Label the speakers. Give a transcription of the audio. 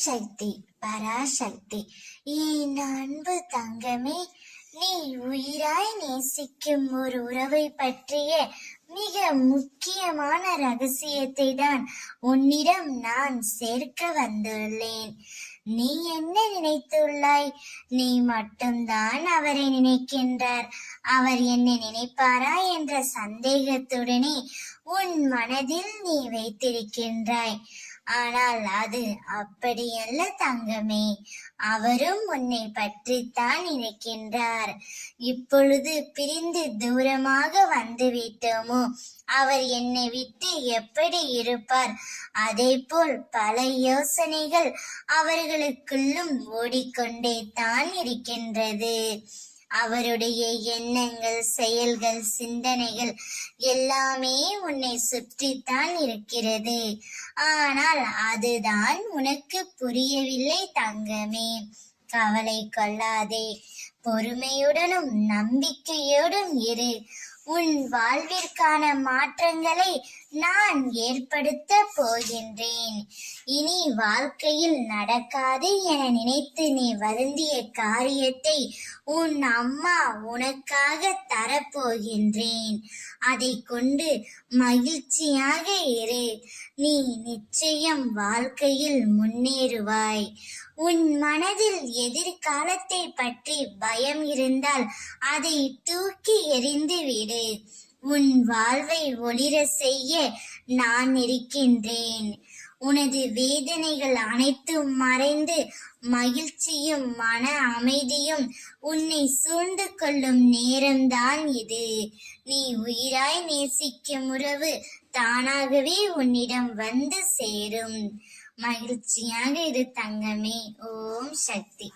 Speaker 1: சக்தி பராசக்தி. என் அன்பு தங்கமே, நீ உயிராய் நேசிக்கும் ஒரு உறவை பற்றிய மிக முக்கியமான ரகசியத்தை தான் உன்னிடம் நான் சேர்க்க வந்துள்ளேன். நீ என்ன நினைத்துள்ளாய்? நீ மட்டும்தான் அவரை நினைக்கின்றார், அவர் என்ன நினைப்பாரா என்ற சந்தேகத்துடனே உன் மனதில் நீ வைத்திருக்கின்றாய். ஆனால் அது அப்படியல்ல தங்கமே. அவரும் உன்னை பற்றித்தான் நினைக்கின்றார். இப்பொழுது பிரிந்து தூரமாக வந்து விட்டோமோ, அவர் என்னை விட்டு எப்படி இருப்பார்? அதே போல் பல யோசனைகள் அவர்களுக்குள்ளும் ஓடிக்கொண்டே தான் இருக்கின்றது. அவருடைய எண்ணங்கள், செயல்கள், சிந்தனைகள் எல்லாமே உன்னை சுற்றித்தான் இருக்கிறது. ஆனால் அதுதான் உனக்கு புரியவில்லை தங்கமே. கவலை கொள்ளாதே, பொறுமையுடனும் நம்பிக்கையோடும் இரு. உன் வாழ்விற்கான மாற்றங்களை நான் ஏற்படுத்த போகின்றேன். இனி வாழ்க்கையில் நடக்காது என நினைத்து நீ வருந்திய காரியத்தை உன் அம்மா உனக்காக தரப்போகின்றேன். அதை கொண்டு மகிழ்ச்சியாக இரு. நீ நிச்சயம் வாழ்க்கையில் முன்னேறுவாய். உன் மனதில் எதிர்காலத்தை பற்றி பயம் இருந்தால் அதை தூக்கி எறிந்து விடு. உன் வாழ்வை ஒளிர செய்ய நான் இருக்கின்றேன். உனது வேதனைகள் அனைத்தும் மறைந்து மகிழ்ச்சியும் மன அமைதியும் உன்னை சூழ்ந்து கொள்ளும் நேரம்தான் இது. நீ உயிராய் நேசிக்கும் உறவு தானாகவே உன்னிடம் வந்து சேரும். மகிழ்ச்சியாக இரு தங்கமே. ஓம் சக்தி.